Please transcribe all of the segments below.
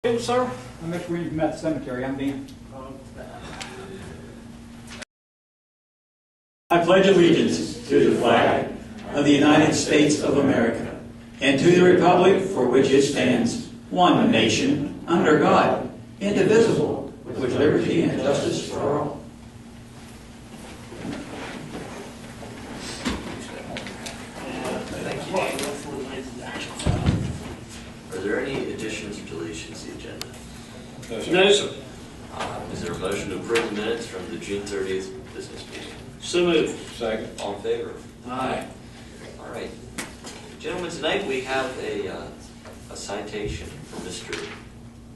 Sir? I'm Mr. Reed from the Cemetery. I'm Dan. I pledge allegiance to the flag of the United States of America and to the republic for which it stands, one nation, under God, indivisible, with liberty and justice for all. Thank you. Are there any additions or deletions to the agenda? No, sir. Is there a motion to approve the minutes from the June 30th business meeting? So moved. Second. All in favor? Aye. All right. Gentlemen, tonight we have a citation from Mr.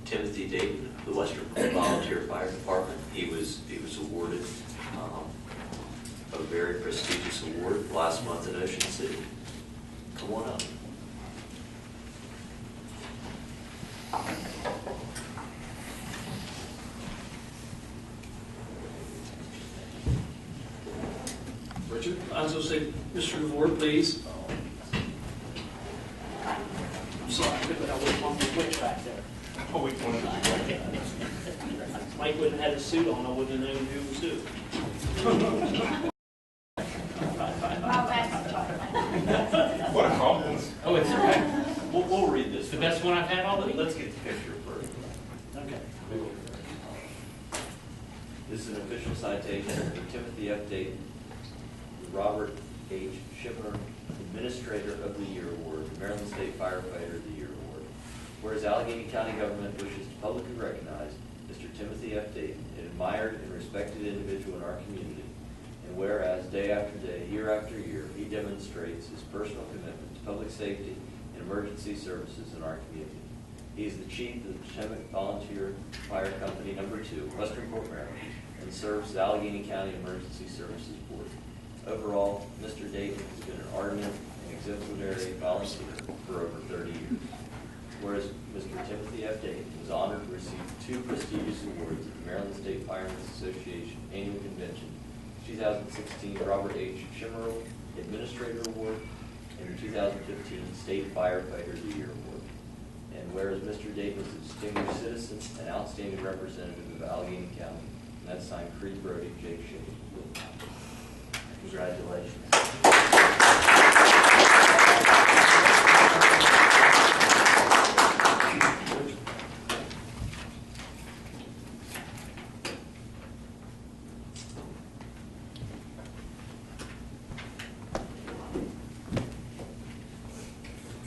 Timothy Dayton of the Western Volunteer Fire Department. He was awarded a very prestigious award last month in Ocean City. Come on up. Richard, I was going to say, Mr. DeVore, please. I'm sorry, I couldn't have one switch back there. Oh, we wanted to. Mike wouldn't have had a suit on, I wouldn't have known who was who. What a compliment. Oh, it's okay. We'll read this. The best one I've had all week. Let's get the picture first. Okay. This is an official citation for Timothy F. Dayton, the Robert H. Schimmer Administrator of the Year Award, the Maryland State Firefighter of the Year Award. Whereas Allegheny County government wishes to publicly recognize Mr. Timothy F. Dayton, an admired and respected individual in our community, and whereas day after day, year after year, he demonstrates his personal commitment to public safety and emergency services in our community. He is the chief of the Potomac Volunteer Fire Company No. 2, Westernport, Maryland, and serves the Allegheny County Emergency Services Board. Overall, Mr. Dayton has been an ardent and exemplary volunteer for over 30 years. Whereas Mr. Timothy F. Dayton was honored to receive 2 prestigious awards at the Maryland State Firemen's Association Annual Convention, 2016 Robert H. Schimmer Administrator Award, and the 2015 State Firefighter of the Year Award. And whereas Mr. Dayton is a distinguished citizen and outstanding representative of Allegheny County, and that's signed Creed Brody, Jake Shea. Congratulations.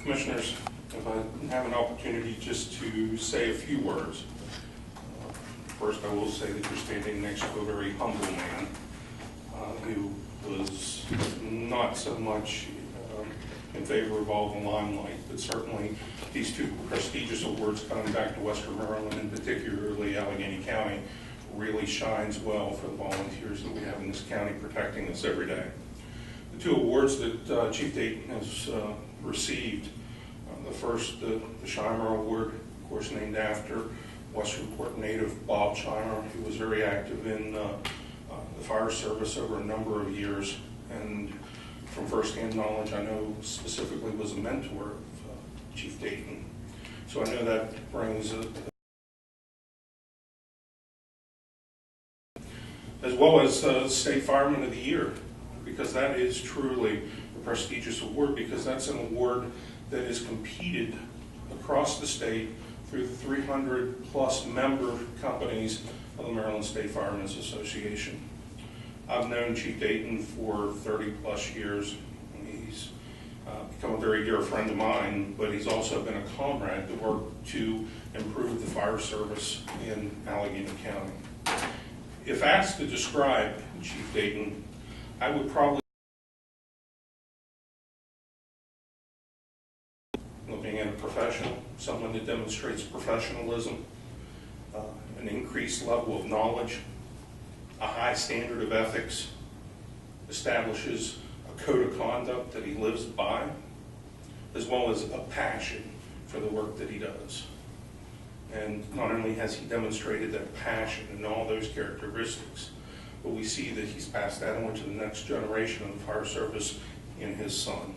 Commissioners, if I have an opportunity just to say a few words. First, I will say that you're standing next to a very humble man who was not so much in favor of all the limelight, but certainly these 2 prestigious awards coming back to Western Maryland, and particularly Allegheny County, really shines well for the volunteers that we have in this county protecting us every day. The 2 awards that Chief Dayton has received, the first, the Schimmer Award, of course named after Westernport native Bob Schimmer, who was very active in the fire service over a number of years, and from firsthand knowledge, I know specifically was a mentor of Chief Dayton. So I know that brings as well as State Fireman of the Year, because that is truly a prestigious award, because that's an award that is competed across the state through the 300 plus member companies of the Maryland State Firemen's Association. I've known Chief Dayton for 30 plus years. He's become a very dear friend of mine, but he's also been a comrade to work to improve the fire service in Allegheny County. If asked to describe Chief Dayton, I would probably looking at a professional, someone that demonstrates professionalism, an increased level of knowledge, a high standard of ethics, establishes a code of conduct that he lives by, as well as a passion for the work that he does. And not only has he demonstrated that passion and all those characteristics, but we see that he's passed that on to the next generation of the fire service in his son.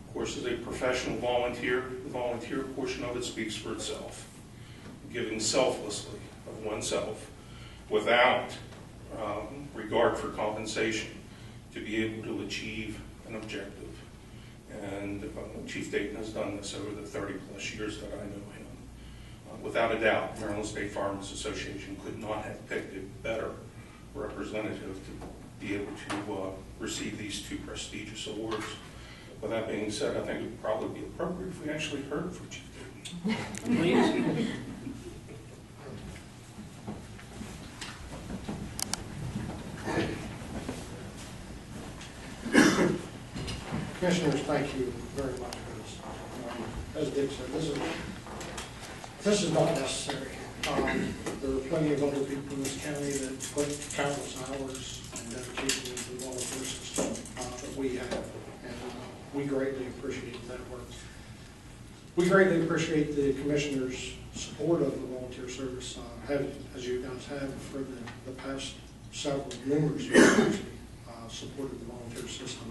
Of course, as a professional volunteer, the volunteer portion of it speaks for itself. giving selflessly of oneself without regard for compensation to be able to achieve an objective. And Chief Dayton has done this over the 30-plus years that I know him. Without a doubt, Maryland State Firemen's Association could not have picked a better representative to be able to receive these two prestigious awards. With that being said, I think it would probably be appropriate if we actually heard from Chief Dayton. Please. Commissioners, thank you very much for this. As Dick said, this is not necessary. There are plenty of other people in this county that put countless hours and dedication into the volunteer system that we have, and we greatly appreciate that work. We greatly appreciate the Commissioners' support of the volunteer service, as you guys have for the past numerous years, actually, supported the volunteer system.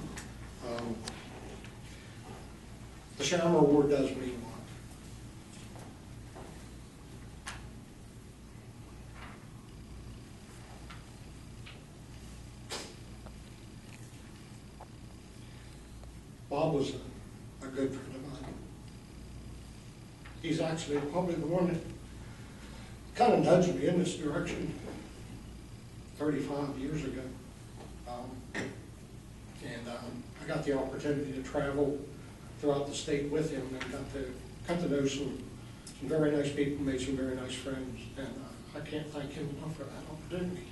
The Shammer Award does mean a lot. Bob was a good friend of mine. He's actually probably the one that kind of nudged me in this direction 35 years ago. I got the opportunity to travel throughout the state with him and got to know some very nice people, made some very nice friends, and I can't thank him enough for that opportunity.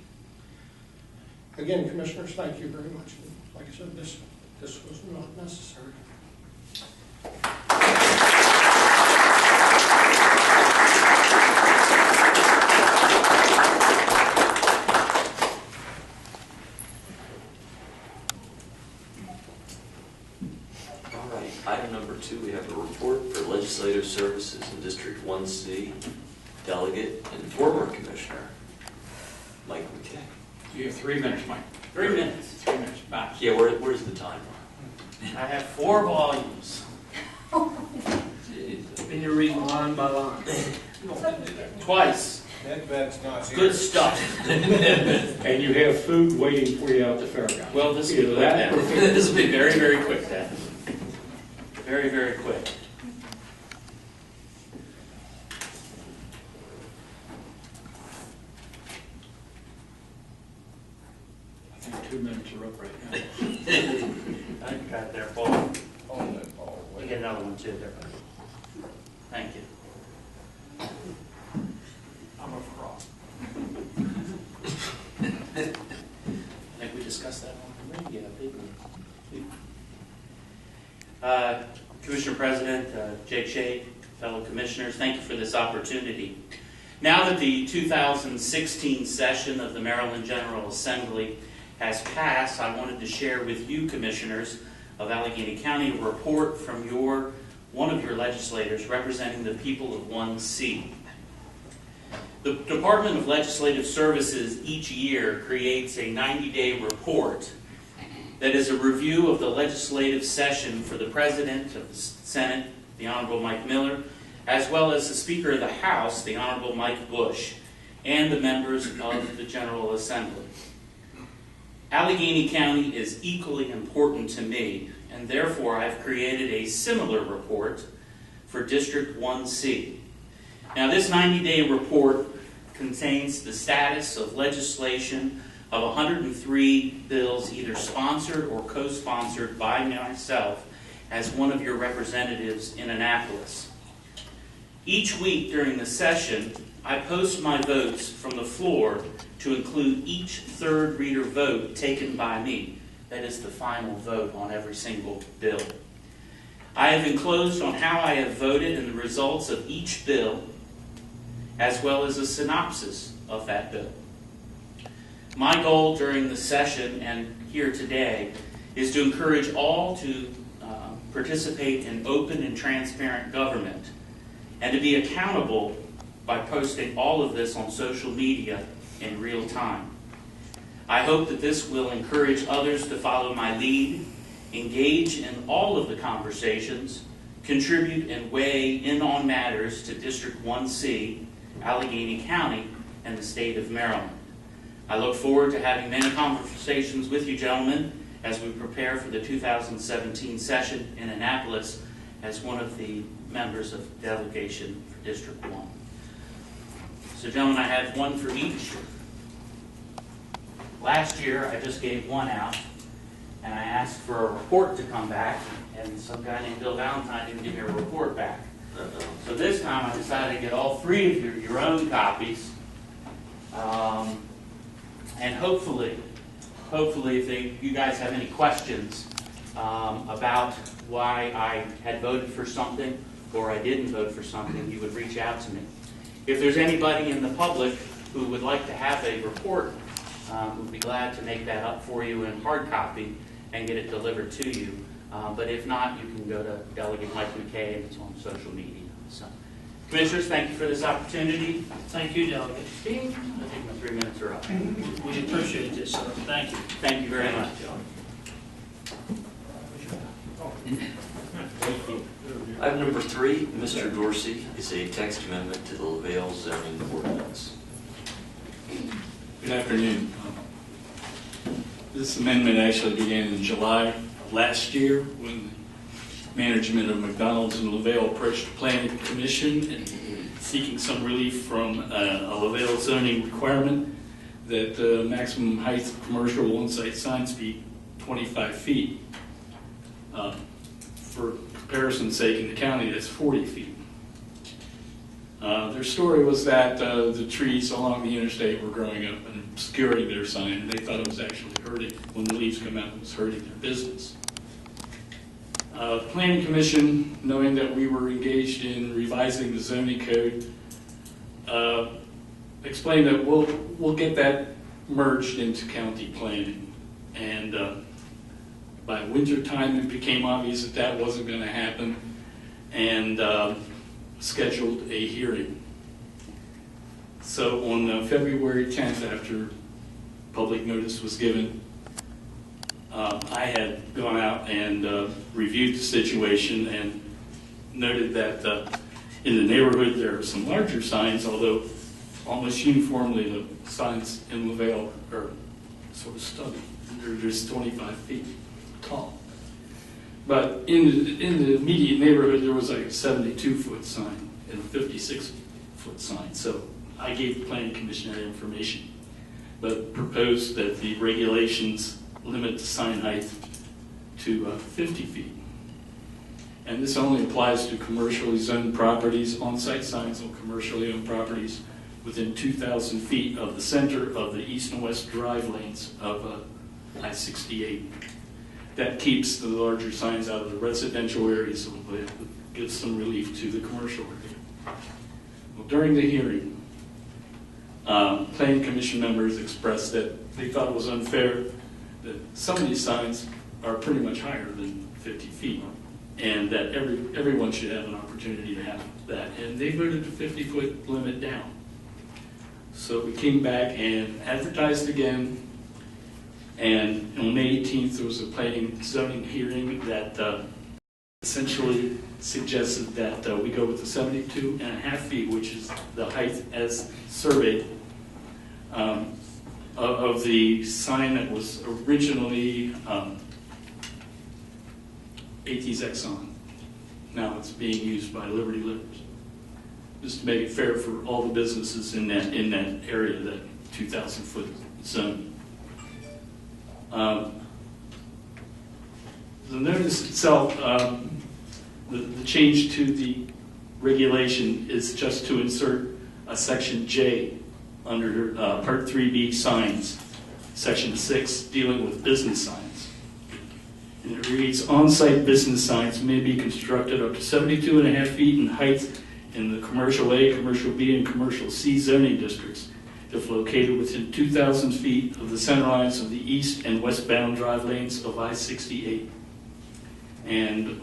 Again, Commissioners, thank you very much. And like I said, this was not necessary. Item number 2, we have a report for Legislative Services in District 1C, Delegate and former Commissioner, Mike McKay. You have 3 minutes, Mike. 3 minutes. 3 minutes, back. Yeah, where's the timer? I have 4 volumes. And you're reading line by line. Twice. That's not here. Good stuff. And you have food waiting for you out the fairground. Well, this will be quick then. This will be very, very quick then. Very, very quick. I think 2 minutes are up right now. I got it there, Paul. On that ball. You get another one too there. Thank you. I'm a fraud. I think we discussed that on the radio, didn't we? Commissioner President, Jake Shea, fellow commissioners, thank you for this opportunity. Now that the 2016 session of the Maryland General Assembly has passed, I wanted to share with you, commissioners of Allegany County, a report from one of your legislators representing the people of 1C. The Department of Legislative Services each year creates a 90-day report that is a review of the legislative session for the President of the Senate, the Honorable Mike Miller, as well as the Speaker of the House, the Honorable Mike Bush, and the members of the General Assembly. Allegany County is equally important to me, and therefore I've created a similar report for District 1C. Now, this 90-day report contains the status of legislation of 103 bills either sponsored or co-sponsored by myself as one of your representatives in Annapolis. Each week during the session, I post my votes from the floor to include each third reader vote taken by me. That is the final vote on every single bill. I have enclosed on how I have voted and the results of each bill, as well as a synopsis of that bill. My goal during the session and here today is to encourage all to participate in open and transparent government and to be accountable by posting all of this on social media in real time. I hope that this will encourage others to follow my lead, engage in all of the conversations, contribute and weigh in on matters to District 1C, Allegany County, and the state of Maryland. I look forward to having many conversations with you gentlemen as we prepare for the 2017 session in Annapolis as one of the members of the delegation for District 1. So gentlemen, I have one for each. Last year, I just gave one out, and I asked for a report to come back, and some guy named Bill Valentine didn't give me a report back. So this time, I decided to get all three of your own copies, and hopefully, if you guys have any questions about why I had voted for something or I didn't vote for something, you would reach out to me. If there's anybody in the public who would like to have a report, we'd be glad to make that up for you in hard copy and get it delivered to you. But if not, you can go to Delegate Mike McKay, and it's on social media. So, Commissioners, thank you for this opportunity. Thank you, Delegate. I think my 3 minutes are up. We appreciate this, sir. Thank you. Thank you very much. Item number 3, Mr. Dorsey, is a text amendment to the LaVale zoning ordinance. Good afternoon. This amendment actually began in July of last year when management of McDonald's and LaVale approached the Planning Commission and seeking some relief from a LaVale zoning requirement that the maximum height of commercial on-site signs be 25 feet. For comparison's sake, in the county, that's 40 feet. Their story was that the trees along the interstate were growing up and obscuring their sign, and they thought it was actually hurting, when the leaves come out, it was hurting their business. The Planning Commission, knowing that we were engaged in revising the zoning code, explained that we'll get that merged into county planning. And by winter time, it became obvious that that wasn't going to happen, and scheduled a hearing. So on February 10th, after public notice was given, I had gone out and reviewed the situation and noted that in the neighborhood there are some larger signs, although almost uniformly the signs in LaVale are sort of stubby. They're just 25 feet tall. But in the immediate neighborhood there was like a 72-foot sign and a 56-foot sign. So I gave the Planning Commission that information, but proposed that the regulations limit the sign height to 50 feet. And this only applies to commercially zoned properties, on-site signs on commercially owned properties within 2,000 feet of the center of the east and west drive lanes of I-68. That keeps the larger signs out of the residential areas, so it gives some relief to the commercial area. Well, during the hearing, Planning Commission members expressed that they thought it was unfair that some of these signs are pretty much higher than 50 feet, and that everyone should have an opportunity to have that. And they voted the 50-foot limit down. So we came back and advertised again, and on May 18th there was a planning zoning hearing that essentially suggested that we go with the 72.5 feet, which is the height as surveyed of the sign that was originally AT's Exxon. Now it's being used by Liberty Livers. Just to make it fair for all the businesses in that area, that 2,000-foot zone. The notice itself, the change to the regulation is just to insert a section J under Part 3B signs, Section 6 dealing with business signs. And it reads, on-site business signs may be constructed up to 72.5 feet in height in the Commercial A, Commercial B, and Commercial C zoning districts if located within 2,000 feet of the center lines of the east and westbound drive lanes of I-68. And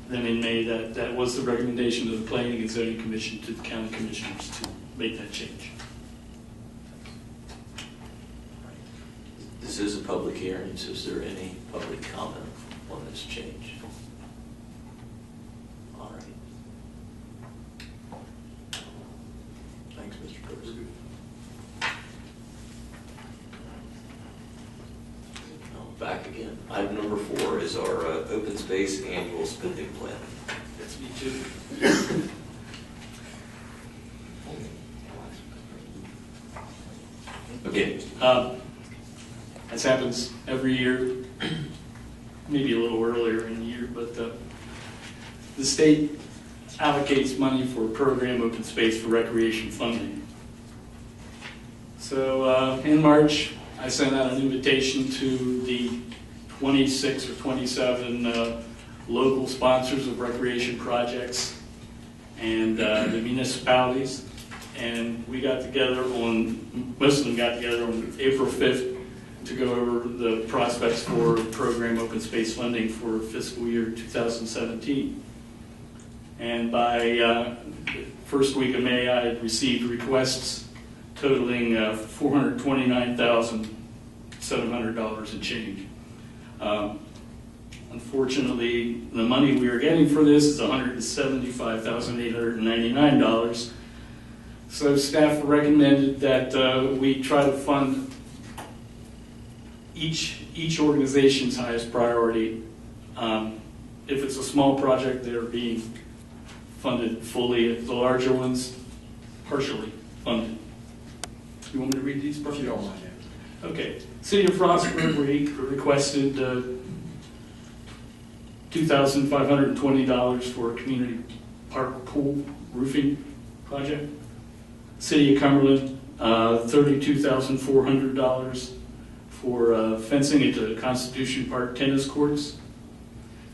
then in May, that was the recommendation of the Planning and Zoning Commission to the County Commissioners to make that change. This is a public hearing, so is there any public comment on this change? All right. Back again. Item number 4 is our open space annual spending plan. That's me too. Okay. This happens every year, maybe a little earlier in the year, but the state allocates money for program open space for recreation funding. So in March, I sent out an invitation to the 26 or 27 local sponsors of recreation projects and the municipalities. And we got together most of them got together on April 5th to go over the prospects for program open space funding for fiscal year 2017. And by first week of May, I had received requests totaling $429,700 and change. Unfortunately, the money we are getting for this is $175,899. So staff recommended that we try to fund each organization's highest priority. If it's a small project, they're being funded fully. If the larger ones, partially funded. You want me to read these projects? If you don't mind. Okay. City of Frostburg requested $2,520 for a community park pool roofing project. City of Cumberland, $32,400 for fencing into Constitution Park tennis courts.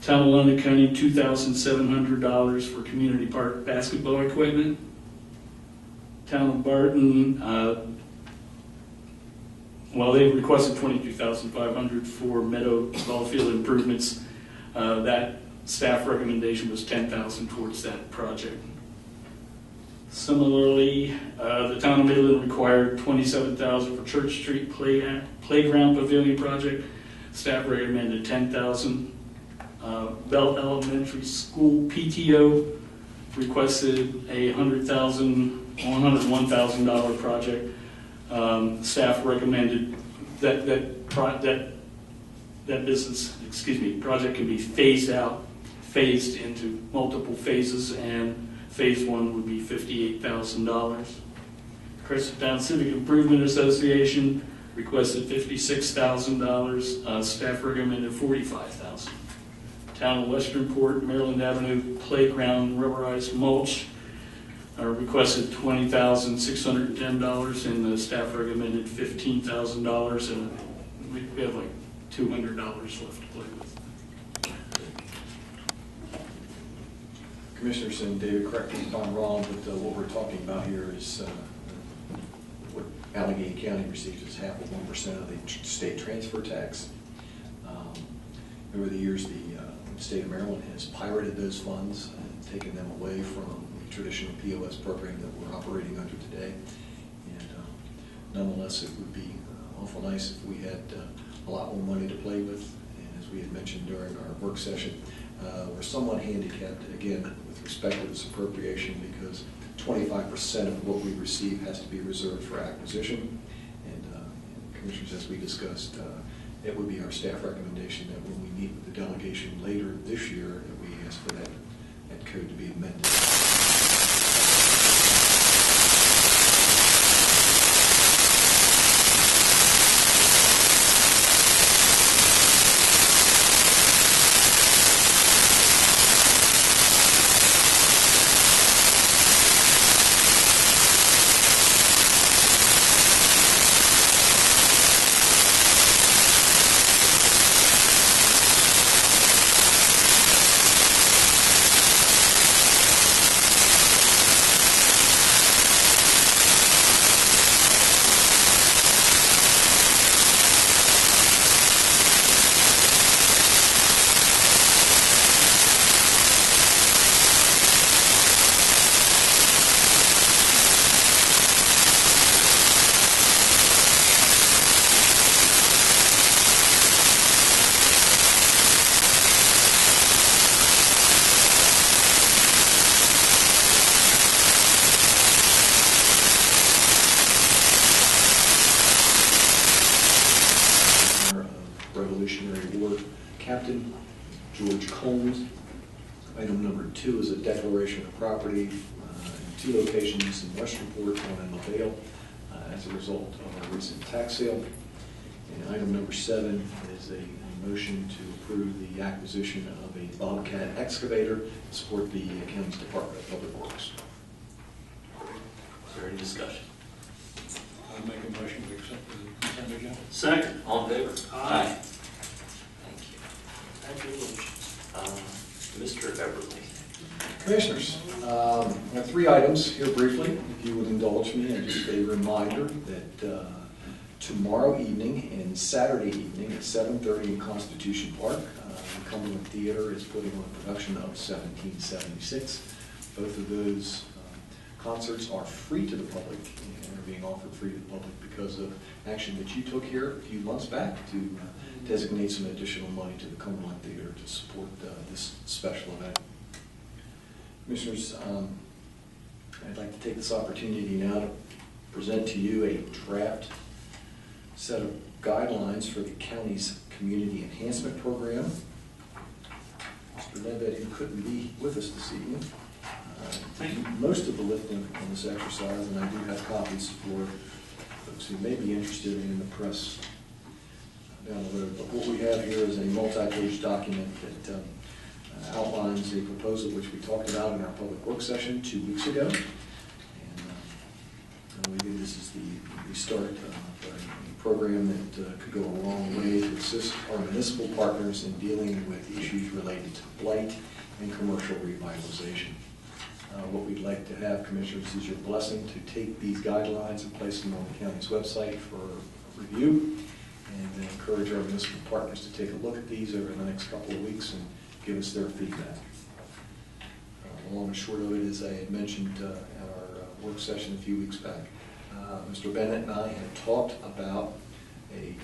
Town of London County, $2,700 for community park basketball equipment. Town of Barton, they requested $22,500 for meadow ball field improvements. That staff recommendation was $10,000 towards that project. Similarly, the town of Midland required $27,000 for Church Street Playground Pavilion project. Staff recommended $10,000. Bell Elementary School PTO requested a $101,000 project. Staff recommended that project can be phased into multiple phases, and phase 1 would be $58,000. Crescenttown Civic Improvement Association requested $56,000. Staff recommended $45,000. Town of Westernport, Maryland Avenue Playground Rubberized Mulch requested $20,610, and the staff recommended $15,000, and we have like $200 left to play with. Commissioners and David, correct me if I'm wrong, but what we're talking about here is what Allegany County receives as half of 1% of the state transfer tax. Over the years, the state of Maryland has pirated those funds and taken them away from the traditional POS program that we're operating under today. And nonetheless, it would be awful nice if we had a lot more money to play with. And as we had mentioned during our work session, we're somewhat handicapped, again, with respect to this appropriation, because 25% of what we receive has to be reserved for acquisition. And Commissioners, as we discussed, it would be our staff recommendation that when we meet with the delegation later this year, that we ask for that code to be amended. Captain George Combs. Item number 2 is a declaration of property in 2 locations in Westernport, one in LaVale, as a result of a recent tax sale. And item number 7 is a motion to approve the acquisition of a Bobcat excavator to support the county's Department of Public Works. Is there any discussion? I'll make a motion to accept the consent agenda. Second. All in favor? Aye. Thank you. Mr. Everly. Commissioners, I have 3 items here briefly, if you would indulge me, and just a reminder that tomorrow evening and Saturday evening at 7:30 in Constitution Park, the Cumberland Theater is putting on a production of 1776. Both of those concerts are free to the public and are being offered free to the public because of action that you took here a few months back to designate some additional money to the Cumberland Theater to support this special event. Commissioners, I'd like to take this opportunity now to present to you a draft set of guidelines for the county's community enhancement program. Mr. Levitt, who couldn't be with us this evening, most of the lifting on this exercise, and I do have copies for folks who may be interested in the press down the road. But what we have here is a multi-page document that outlines a proposal which we talked about in our public works session 2 weeks ago. And we think this is the start of a program that could go a long way to assist our municipal partners in dealing with issues related to blight and commercial revitalization. What we'd like to have, Commissioners, is your blessing to take these guidelines and place them on the county's website for review, and encourage our municipal partners to take a look at these over the next couple of weeks and give us their feedback. The long and short of it is, I had mentioned at our work session a few weeks back, Mr. Bennett and I had talked about a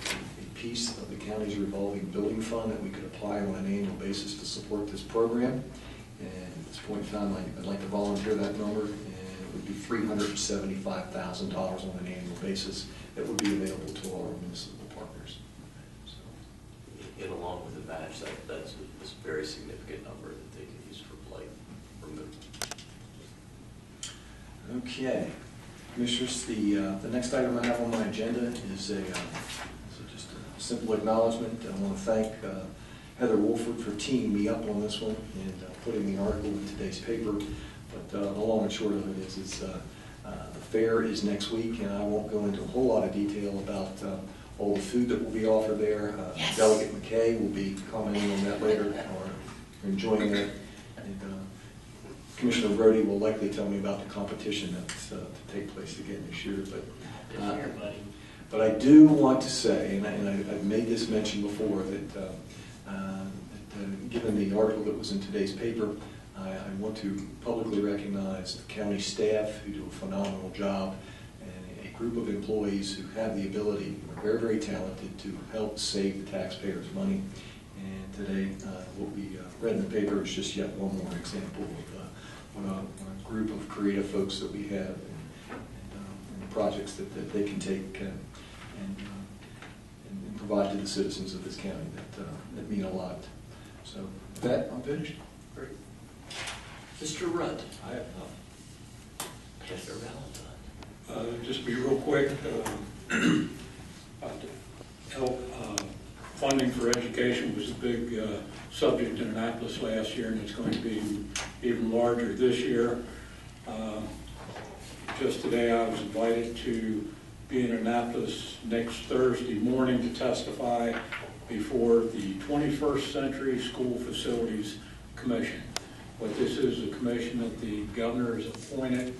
piece of the county's revolving building fund that we could apply on an annual basis to support this program. And at this point in time, I'd like to volunteer that number, and it would be $375,000 on an annual basis that would be available to all our municipal partners. So, And along with the match, that's a very significant number that they can use for blight removal. okay. Commissioners, the next item I have on my agenda is just a simple acknowledgement. I want to thank Heather Wolford for teeing me up on this one and putting the article in today's paper. But the long and short of it is the fair is next week, and I won't go into a whole lot of detail about all the food that will be offered there. Yes. Delegate McKay will be commenting on that later, or enjoying it. And Commissioner Brody will likely tell me about the competition that's to take place again this year. But I do want to say, and I've made this mention before, that given the article that was in today's paper, I want to publicly recognize the county staff who do a phenomenal job, and a group of employees who have the ability, are very, very talented, to help save the taxpayers' money. And today, what we read in the paper is just yet one more example of a group of creative folks that we have, and projects that they can take and provide to the citizens of this county that mean a lot. So with that, I'm finished. Great. Mr. Rudd. I have none. Mr. Valentine. Just be real quick. Funding for education was a big subject in Annapolis last year, and it's going to be even larger this year. Just today I was invited to be in Annapolis next Thursday morning to testify before the 21st Century School Facilities Commission. What this is a commission that the governor has appointed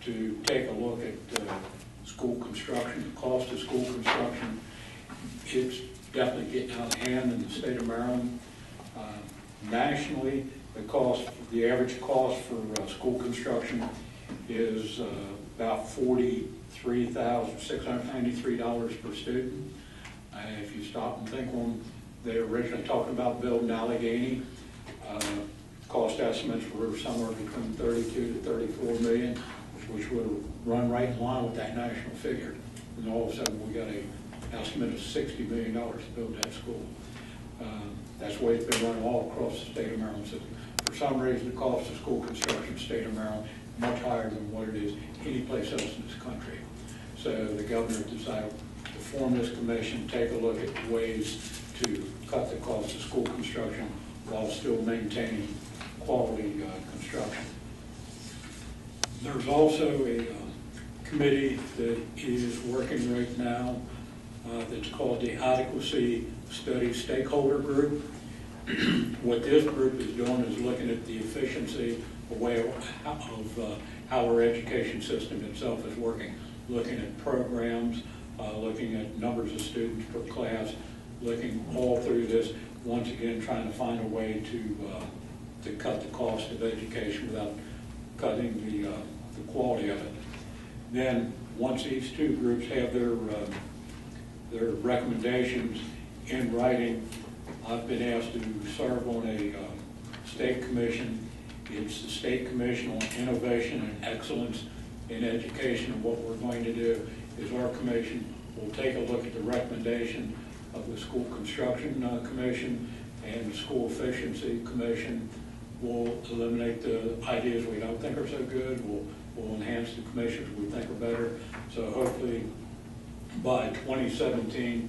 to take a look at school construction, the cost of school construction. It's definitely getting out of hand in the state of Maryland. Nationally, the average cost for school construction is about $43,693 per student. If you stop and think, when they originally talked about building Allegany, cost estimates were somewhere between 32 to 34 million, which would run right in line with that national figure. And all of a sudden, we got an estimate of $60 million to build that school. That's the way it's been running all across the state of Maryland. So for some reason, the cost of school construction in the state of Maryland is much higher than what it is any place else in this country. So the governor decided to form this commission, take a look at ways to cut the cost of school construction while still maintaining quality construction. There's also a committee that is working right now that's called the Adequacy Study Stakeholder Group. What this group is doing is looking at the efficiency of how our education system itself is working, looking at programs, looking at numbers of students per class, looking all through this, once again trying to find a way to cut the cost of education without cutting the quality of it. Then, once these two groups have their recommendations in writing, I've been asked to serve on a state commission. It's the State Commission on Innovation and Excellence in Education, and what we're going to do is our commission will take a look at the recommendation of the School Construction Commission and the School Efficiency Commission. We'll eliminate the ideas we don't think are so good. We'll enhance the commissions we think are better. So hopefully by 2017,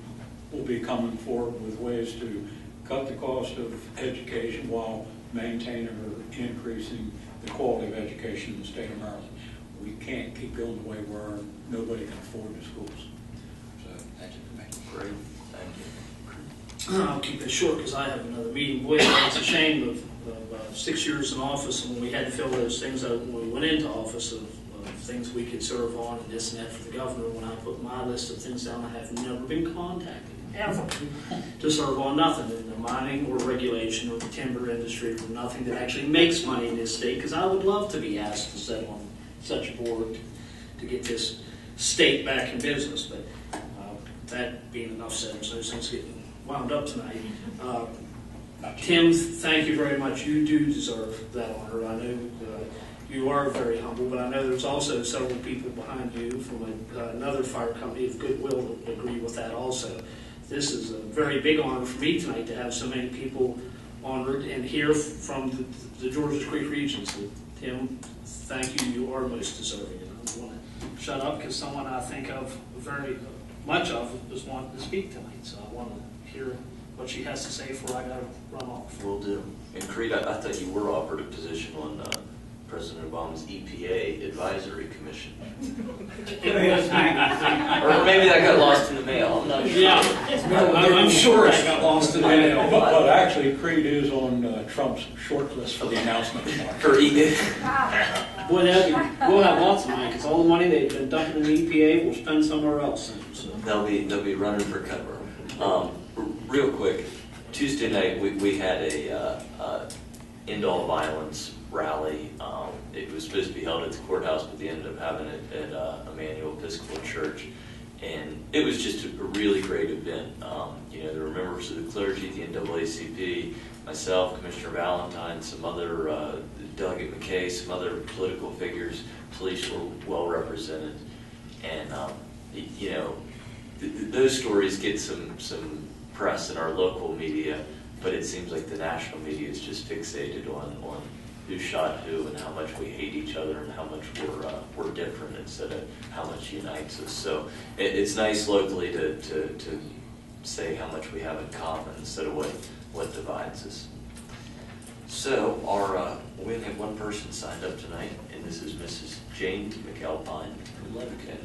we'll be coming forward with ways to cut the cost of education while maintaining or increasing the quality of education in the state of Maryland. We can't keep going the way where nobody can afford the schools. So that's it for me. Great, thank you. I'll keep it short because I have another meeting. Boy, it's a shame of 6 years in office, and when we had to fill those things out when we went into office of things we could serve on and this and that for the governor. When I put my list of things down, I have never been contacted, ever, to serve on nothing in the mining or regulation or the timber industry, or nothing that actually makes money in this state, because I would love to be asked to sit on such a board to get this state back in business. But that being enough said, so since getting wound up tonight, Tim, thank you very much. You do deserve that honor. I know you are very humble, but I know there's also several people behind you from another fire company of goodwill that agree with that also. This is a very big honor for me tonight to have so many people honored and hear from the Georges Creek region. So, Tim, thank you. You are most deserving. And I want to shut up because someone I think of very much of is wanting to speak tonight. So I want to hear what she has to say before I got to run off. Will do. And Creed, I thought you were offered a position on President Obama's EPA Advisory Commission. Or maybe that got lost in the mail. I'm not sure. Yeah, I'm sure I got lost in the mail. But actually, Creed is on Trump's short list for the announcement tomorrow. For Boy, we'll have lots of money because all the money they've been dumping in the EPA will spend somewhere else. So. They'll be running for cover. Real quick, Tuesday night we had a end-all violence rally. It was supposed to be held at the courthouse, but they ended up having it at Emmanuel Episcopal Church, and it was just a really great event. There were members of the clergy, the NAACP, myself, Commissioner Valentine, some other Delegate McKay, some other political figures. Police were well represented, and those stories get some press in our local media, but it seems like the national media is just fixated on who shot who and how much we hate each other and how much we're different instead of how much unites us. So it's nice locally to say how much we have in common instead of what divides us. So we only have one person signed up tonight, and this is Mrs. Jane McAlpine from Allegany.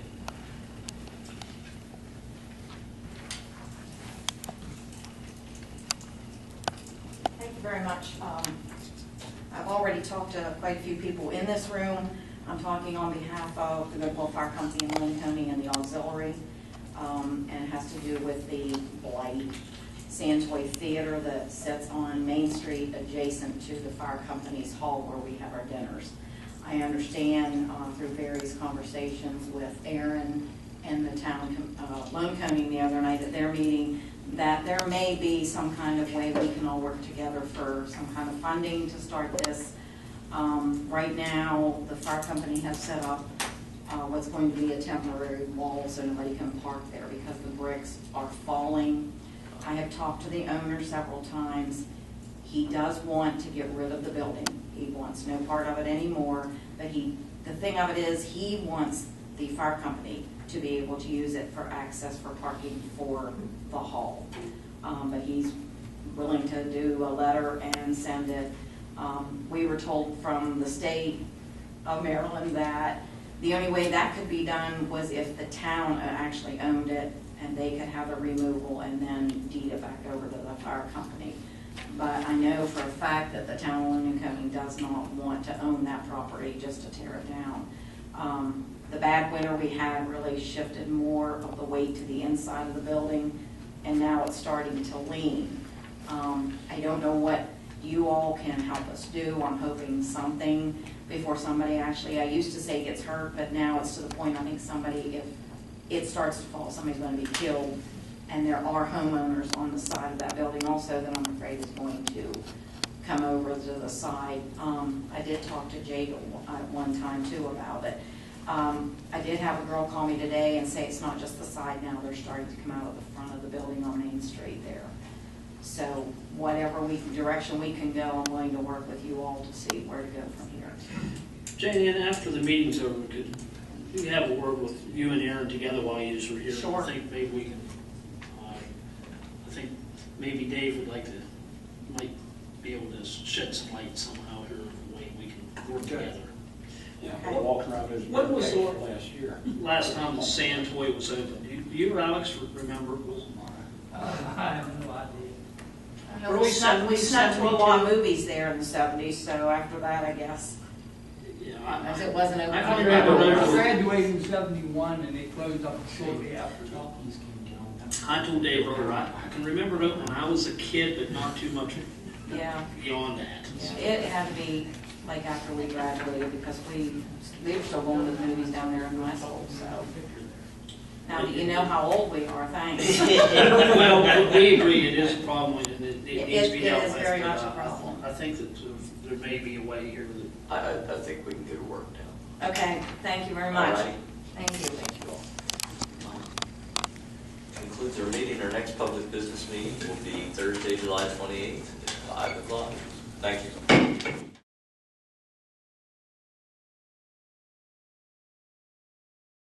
Thank you very much. I've already talked to quite a few people in this room. I'm talking on behalf of the Goodwill Fire Company in Allegany and the auxiliary, and it has to do with the Blight Santoy Theater that sits on Main Street adjacent to the fire company's hall where we have our dinners. I understand through various conversations with Aaron and the town loan company the other night at their meeting that there may be some kind of way we can all work together for some kind of funding to start this. Right now, the fire company has set up what's going to be a temporary wall so nobody can park there because the bricks are falling. I have talked to the owner several times. He does want to get rid of the building. He wants no part of it anymore, but the thing of it is, he wants the fire company to be able to use it for access for parking for the hall. But he's willing to do a letter and send it. We were told from the state of Maryland that the only way that could be done was if the town actually owned it and they could have a removal and then deed it back over to the fire company. But I know for a fact that the town of Allegany does not want to own that property just to tear it down. The bad winter we had really shifted more of the weight to the inside of the building, and now it's starting to lean. I don't know what you all can help us do. I'm hoping something before somebody actually, I used to say gets hurt, but now it's to the point I think somebody, if it starts to fall, somebody's going to be killed. And there are homeowners on the side of that building also that I'm afraid is going to come over to the side. I did talk to Jake at one time too about it. I did have a girl call me today and say it's not just the side now, they're starting to come out of the front of the building on Main Street there. So whatever direction we can go, I'm willing to work with you all to see where to go from here. Jane, and after the meeting's over, could you have a word with you and Aaron together while you are here? Sure. I think maybe we can, I think maybe Dave would like to, might be able to shed some light somehow here, the way we can work together. Yeah, we're walking around his What was birthday the- last year. Last time the sand toy was opened, you Alex, remember? Was I have no idea. I know we snuck to a lot of movies there in the 70s, so after that, I guess, Yeah, as it wasn't open. I I graduated in '71 and it closed up shortly after. I told Dave earlier, I can remember it when I was a kid, but not too much Yeah. beyond that. Yeah, it had to be like after we graduated because we were still going to the movies down there in Westall, so. Now that you know how old we are, thanks. Well, we agree it is a problem and it needs to be dealt with. It is very much a but, problem. I think that there may be a way here that I think we can get it worked out. Okay, thank you very much. All right. Thank you. Thank you all. Concludes our meeting. Our next public business meeting will be Thursday, July 28th at 5 o'clock. Thank you.